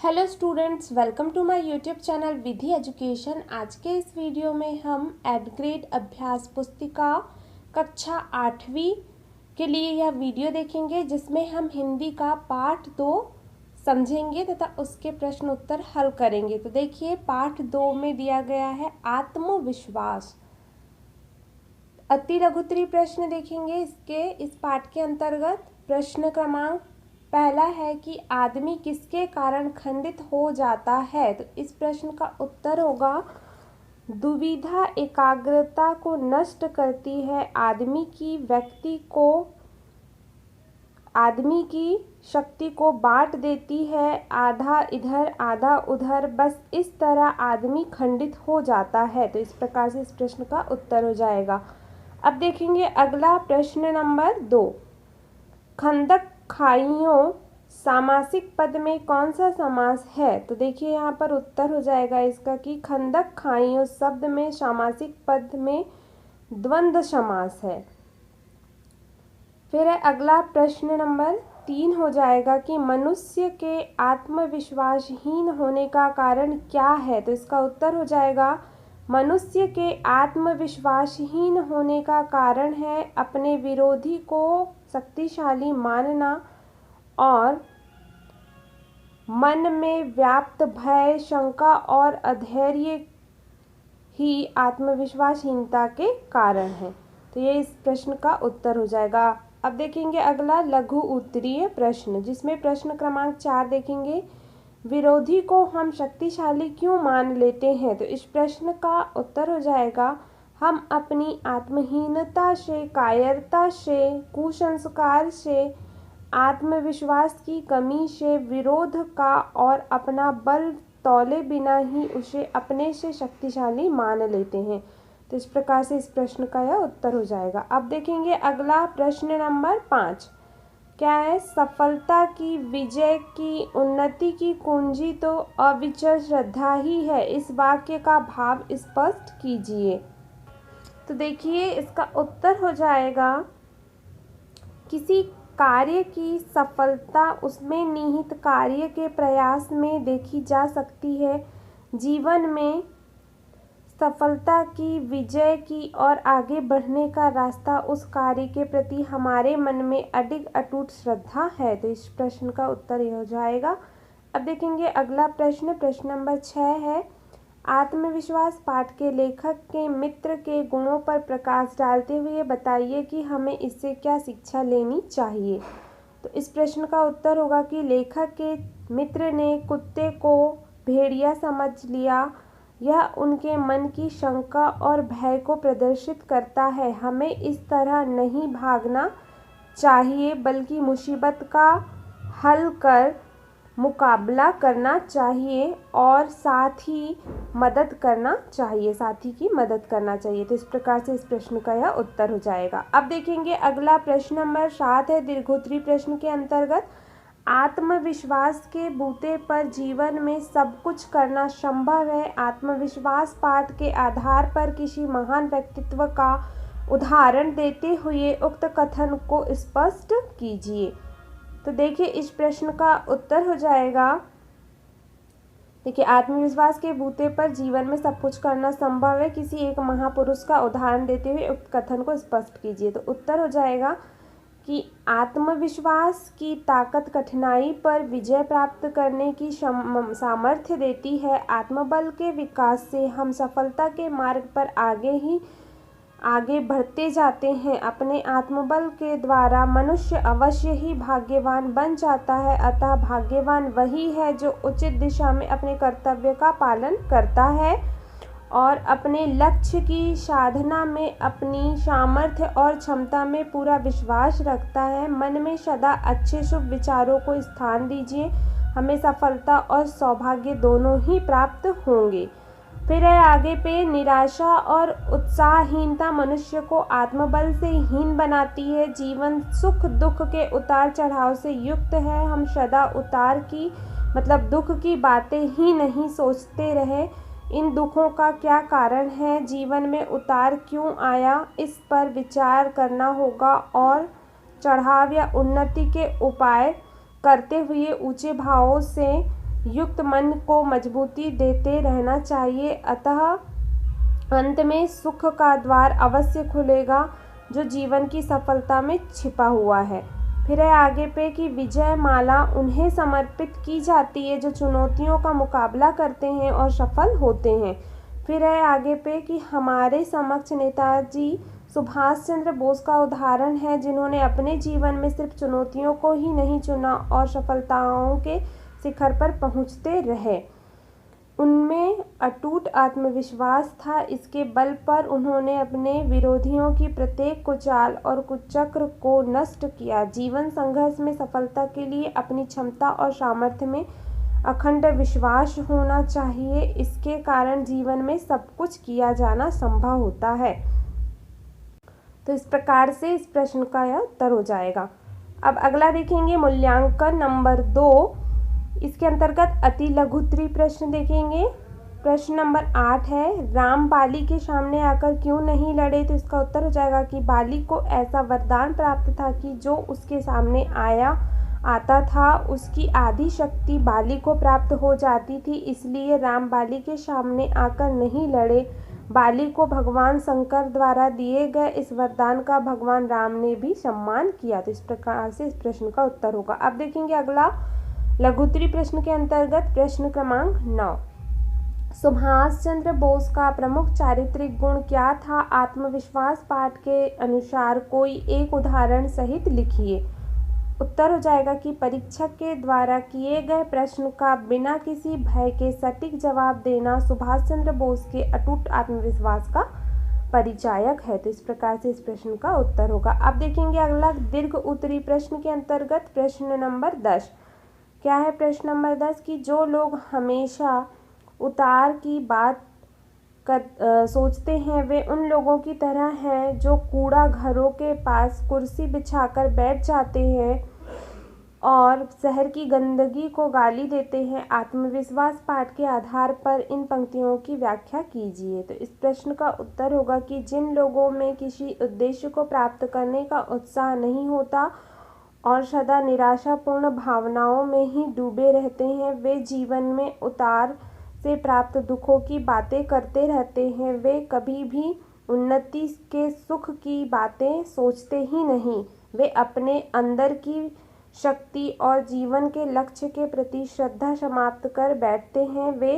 Hello students, welcome to my YouTube channel Vidhi education. आज के इस वीडियो में हम एड ग्रेड अभ्यास पुस्तिका कक्षा 8वीं के लिए यह वीडियो देखेंगे, जिसमें हम हिंदी का पाठ 2 समझेंगे तथा उसके प्रश्न उत्तर हल करेंगे। तो देखिए, पाठ 2 में दिया गया है आत्मविश्वास। अति लघुत्तरी प्रश्न देखेंगे इस पाठ के अंतर्गत। प्रश्न क्रमांक पहला है कि आदमी किसके कारण खंडित हो जाता है। तो इस प्रश्न का उत्तर होगा, दुविधा एकाग्रता को नष्ट करती है, आदमी की शक्ति को बांट देती है, आधा इधर आधा उधर, बस इस तरह आदमी खंडित हो जाता है। तो इस प्रकार से इस प्रश्न का उत्तर हो जाएगा। अब देखेंगे अगला प्रश्न नंबर 2। खंदक खाइयों सामासिक पद में कौन सा समास है। तो देखिए, यहाँ पर उत्तर हो जाएगा इसका कि खंदक खाइयों शब्द में सामासिक पद में द्वंद्व समास है। फिर है अगला प्रश्न नंबर 3 हो जाएगा कि मनुष्य के आत्मविश्वासहीन होने का कारण क्या है। तो इसका उत्तर हो जाएगा, मनुष्य के आत्मविश्वासहीन होने का कारण है अपने विरोधी को शक्तिशाली मानना और मन में व्याप्त भय, शंका और अधैर्य ही आत्मविश्वासहीनता के कारण है। तो ये इस प्रश्न का उत्तर हो जाएगा। अब देखेंगे अगला लघु उत्तरीय प्रश्न, जिसमें प्रश्न क्रमांक 4 देखेंगे, विरोधी को हम शक्तिशाली क्यों मान लेते हैं। तो इस प्रश्न का उत्तर हो जाएगा, हम अपनी आत्महीनता से, कायरता से, कुसंस्कार से, आत्मविश्वास की कमी से, विरोध का और अपना बल तौले बिना ही उसे अपने से शक्तिशाली मान लेते हैं। तो इस प्रकार से इस प्रश्न का यह उत्तर हो जाएगा। अब देखेंगे अगला प्रश्न नंबर 5 क्या है। सफलता की, विजय की, उन्नति की कुंजी तो अविचल श्रद्धा ही है, इस वाक्य का भाव स्पष्ट कीजिए। तो देखिए, इसका उत्तर हो जाएगा, किसी कार्य की सफलता उसमें निहित कार्य के प्रयास में देखी जा सकती है। जीवन में सफलता की, विजय की और आगे बढ़ने का रास्ता उस कार्य के प्रति हमारे मन में अडिग अटूट श्रद्धा है। तो इस प्रश्न का उत्तर यह हो जाएगा। अब देखेंगे अगला प्रश्न, प्रश्न नंबर 6 है, आत्मविश्वास पाठ के लेखक के मित्र के गुणों पर प्रकाश डालते हुए बताइए कि हमें इससे क्या शिक्षा लेनी चाहिए। तो इस प्रश्न का उत्तर होगा कि लेखक के मित्र ने कुत्ते को भेड़िया समझ लिया, यह उनके मन की शंका और भय को प्रदर्शित करता है। हमें इस तरह नहीं भागना चाहिए, बल्कि मुसीबत का हल कर मुकाबला करना चाहिए और साथी की मदद करना चाहिए। तो इस प्रकार से इस प्रश्न का यह उत्तर हो जाएगा। अब देखेंगे अगला प्रश्न नंबर 7 है, दीर्घोत्तरी प्रश्न के अंतर्गत, आत्मविश्वास के बूते पर जीवन में सब कुछ करना संभव है। आत्मविश्वास पाठ के आधार पर किसी महान व्यक्तित्व का उदाहरण देते हुए उक्त कथन को स्पष्ट कीजिए। तो देखिए, इस प्रश्न का उत्तर हो जाएगा, देखिए, आत्मविश्वास के बूते पर जीवन में सब कुछ करना संभव है, किसी एक महापुरुष का उदाहरण देते हुए उक्त कथन को स्पष्ट कीजिए। तो उत्तर हो जाएगा कि आत्मविश्वास की ताकत कठिनाई पर विजय प्राप्त करने की सामर्थ्य देती है। आत्मबल के विकास से हम सफलता के मार्ग पर आगे बढ़ते जाते हैं। अपने आत्मबल के द्वारा मनुष्य अवश्य ही भाग्यवान बन जाता है। अतः भाग्यवान वही है जो उचित दिशा में अपने कर्तव्य का पालन करता है और अपने लक्ष्य की साधना में अपनी सामर्थ्य और क्षमता में पूरा विश्वास रखता है। मन में सदा अच्छे शुभ विचारों को स्थान दीजिए, हमें सफलता और सौभाग्य दोनों ही प्राप्त होंगे। फिर है आगे पे, निराशा और उत्साहहीनता मनुष्य को आत्मबल से हीन बनाती है। जीवन सुख दुख के उतार चढ़ाव से युक्त है। हम सदा दुख की बातें ही नहीं सोचते रहे। इन दुखों का क्या कारण है, जीवन में उतार क्यों आया, इस पर विचार करना होगा और चढ़ाव या उन्नति के उपाय करते हुए ऊंचे भावों से युक्त मन को मजबूती देते रहना चाहिए। अतः अंत में सुख का द्वार अवश्य खुलेगा जो जीवन की सफलता में छिपा हुआ है। फिर है आगे पे कि विजय माला उन्हें समर्पित की जाती है जो चुनौतियों का मुकाबला करते हैं और सफल होते हैं। फिर है आगे पे कि हमारे समक्ष नेताजी सुभाष चंद्र बोस का उदाहरण है जिन्होंने अपने जीवन में सिर्फ चुनौतियों को ही नहीं चुना और सफलताओं के शिखर पर पहुंचते रहे। उनमें अटूट आत्मविश्वास था। इसके बल पर उन्होंने अपने विरोधियों की प्रत्येक कुचाल और कुचक्र को नष्ट किया। जीवन संघर्ष में सफलता के लिए अपनी क्षमता और सामर्थ्य में अखंड विश्वास होना चाहिए। इसके कारण जीवन में सब कुछ किया जाना संभव होता है। तो इस प्रकार से इस प्रश्न का यह उत्तर हो जाएगा। अब अगला देखेंगे मूल्यांकन नंबर 2। इसके अंतर्गत अति लघुत्तरीय प्रश्न देखेंगे। प्रश्न नंबर 8 है, राम बाली के सामने आकर क्यों नहीं लड़े? तो इसका उत्तर हो जाएगा कि बाली को ऐसा वरदान प्राप्त था कि जो उसके सामने आता था उसकी आधी शक्ति बाली को प्राप्त हो जाती थी, इसलिए राम बाली के सामने आकर नहीं लड़े। बाली को भगवान शंकर द्वारा दिए गए इस वरदान का भगवान राम ने भी सम्मान किया। तो इस प्रकार से इस प्रश्न का उत्तर होगा। अब देखेंगे अगला लघुत्तरीय प्रश्न के अंतर्गत प्रश्न क्रमांक 9। सुभाष चंद्र बोस का प्रमुख चारित्रिक गुण क्या था? आत्मविश्वास पाठ के अनुसार कोई एक उदाहरण सहित लिखिए। उत्तर हो जाएगा कि परीक्षक के द्वारा किए गए प्रश्न का बिना किसी भय के सटीक जवाब देना सुभाष चंद्र बोस के अटूट आत्मविश्वास का परिचायक है। तो इस प्रकार से इस प्रश्न का उत्तर होगा। अब देखेंगे अगला दीर्घ उत्तरीय प्रश्न के अंतर्गत प्रश्न नंबर 10। क्या है प्रश्न नंबर 10 कि जो लोग हमेशा उतार की बात सोचते हैं वे उन लोगों की तरह हैं जो कूड़ा घरों के पास कुर्सी बिछाकर बैठ जाते हैं और शहर की गंदगी को गाली देते हैं। आत्मविश्वास पाठ के आधार पर इन पंक्तियों की व्याख्या कीजिए। तो इस प्रश्न का उत्तर होगा कि जिन लोगों में किसी उद्देश्य को प्राप्त करने का उत्साह नहीं होता और सदा निराशापूर्ण भावनाओं में ही डूबे रहते हैं, वे जीवन में उतार से प्राप्त दुखों की बातें करते रहते हैं। वे कभी भी उन्नति के सुख की बातें सोचते ही नहीं। वे अपने अंदर की शक्ति और जीवन के लक्ष्य के प्रति श्रद्धा समाप्त कर बैठते हैं। वे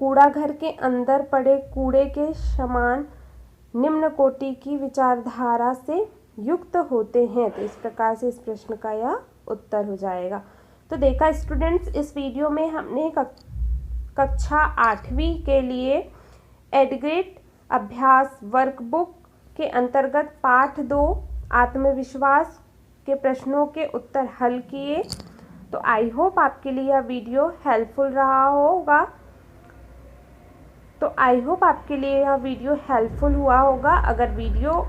कूड़ाघर के अंदर पड़े कूड़े के समान निम्न कोटि की विचारधारा से युक्त होते हैं। तो इस प्रकार से इस प्रश्न का यह उत्तर हो जाएगा। तो देखा स्टूडेंट्स, इस वीडियो में हमने कक्षा 8वीं के लिए एडग्रेड अभ्यास वर्कबुक के अंतर्गत पाठ 2 आत्मविश्वास के प्रश्नों के उत्तर हल किए। तो आई होप आपके लिए यह वीडियो हेल्पफुल रहा होगा। हुआ होगा। अगर वीडियो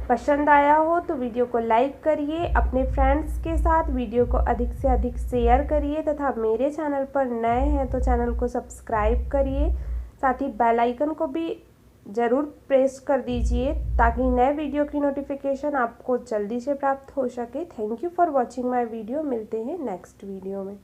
पसंद आया हो तो वीडियो को लाइक करिए, अपने फ्रेंड्स के साथ वीडियो को अधिक से अधिक शेयर करिए तथा मेरे चैनल पर नए हैं तो चैनल को सब्सक्राइब करिए। साथ ही बेल आइकन को भी ज़रूर प्रेस कर दीजिए ताकि नए वीडियो की नोटिफिकेशन आपको जल्दी से प्राप्त हो सके। Thank you for watching my video. मिलते हैं नेक्स्ट वीडियो में।